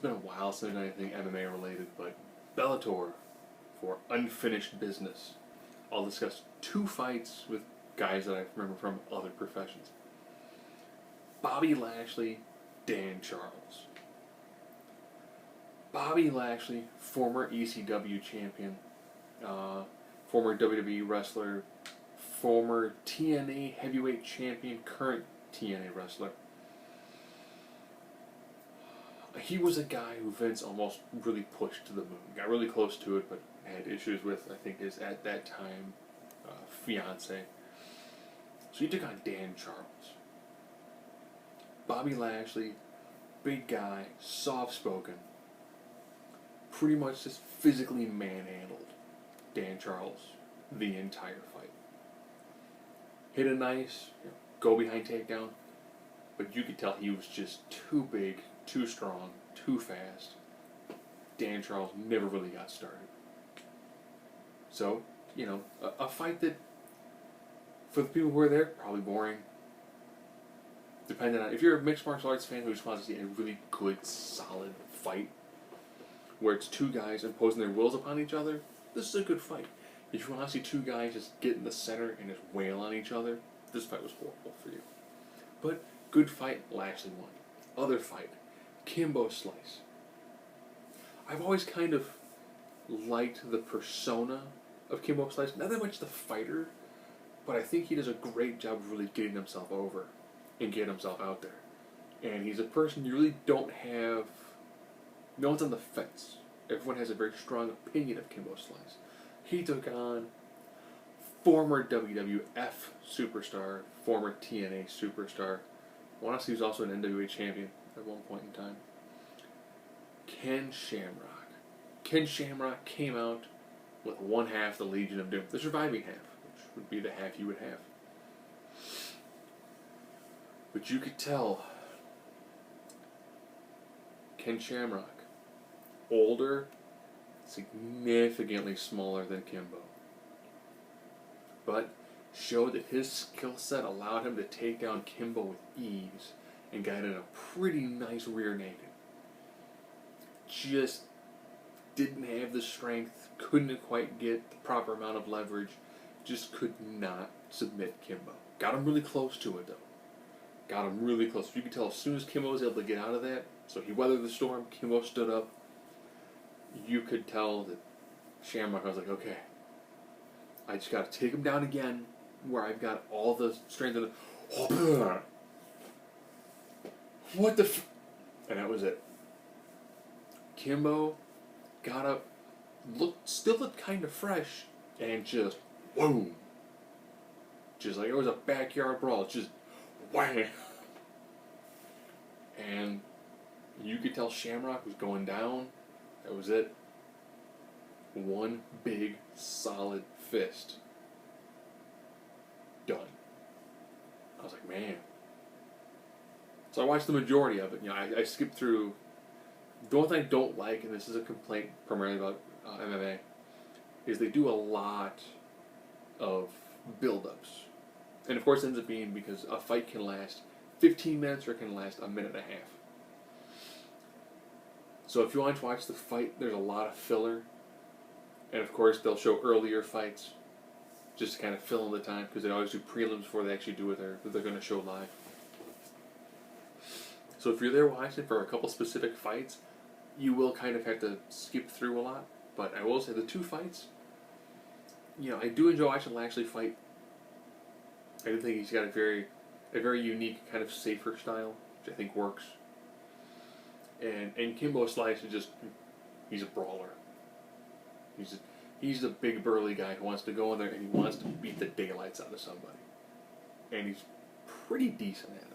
been a while since I've done anything MMA related, but Bellator for unfinished business. I'll discuss 2 fights with guys that I remember from other professions. Bobby Lashley, Dan Charles. Bobby Lashley, former ECW champion, former WWE wrestler, former TNA heavyweight champion, current TNA wrestler. He was a guy who Vince almost really pushed to the moon. Got really close to it, but had issues with, I think, his, at that time, fiance. So he took on Dan Charles. Bobby Lashley, big guy, soft-spoken, pretty much just physically manhandled Dan Charles the entire fight. Hit a nice, go-behind takedown, but you could tell he was just too big, too strong, too fast. Dan Charles never really got started. So, a fight that, for the people who were there, probably boring. Depending on, if you're a mixed martial arts fan who just wants to see a really good, solid fight, where it's 2 guys imposing their wills upon each other, this is a good fight. If you want to see 2 guys just get in the center and just wail on each other, this fight was horrible for you. But, good fight, Lashley won. Other fight, Kimbo Slice. I've always kind of liked the persona of Kimbo Slice. Not that much the fighter, but I think he does a great job of really getting himself over and getting himself out there. And he's a person you really don't have... No one's on the fence. Everyone has a very strong opinion of Kimbo Slice. He took on former WWF superstar, former TNA superstar. I want to say he was also an NWA champion at one point in time. Ken Shamrock. Ken Shamrock came out with one half the Legion of Doom, the surviving half, which would be the half you would have. But you could tell Ken Shamrock, older, significantly smaller than Kimbo, but showed that his skill set allowed him to take down Kimbo with ease and got in a pretty nice rear naked. Just didn't have the strength, couldn't quite get the proper amount of leverage, just could not submit Kimbo. Got him really close to it though. Got him really close. You could tell as soon as Kimbo was able to get out of that, so he weathered the storm, Kimbo stood up, you could tell that Shamrock was like, okay, I just got to take him down again, where I've got all the strength of the... What the f... And that was it. Kimbo got up, still looked kind of fresh, and just, boom. Just like it was a backyard brawl, just wham. And you could tell Shamrock was going down. That was it. One big, solid fist. Done. I was like, man. So I watched the majority of it. I skipped through. The one thing I don't like, and this is a complaint primarily about MMA, is they do a lot of build-ups. And of course it ends up being because a fight can last 15 minutes or it can last a minute and a half. So if you want to watch the fight, there's a lot of filler. And of course they'll show earlier fights just to kind of fill in the time, because they always do prelims before they actually do what they're going to show live. So if you're there watching for a couple specific fights, you will kind of have to skip through a lot. But I will say the 2 fights, I do enjoy watching Lashley fight. I do think he's got a very unique kind of safer style, which I think works. And Kimbo Slice is just, he's a brawler. He's a big burly guy who wants to go in there and he wants to beat the daylights out of somebody. And he's pretty decent at it.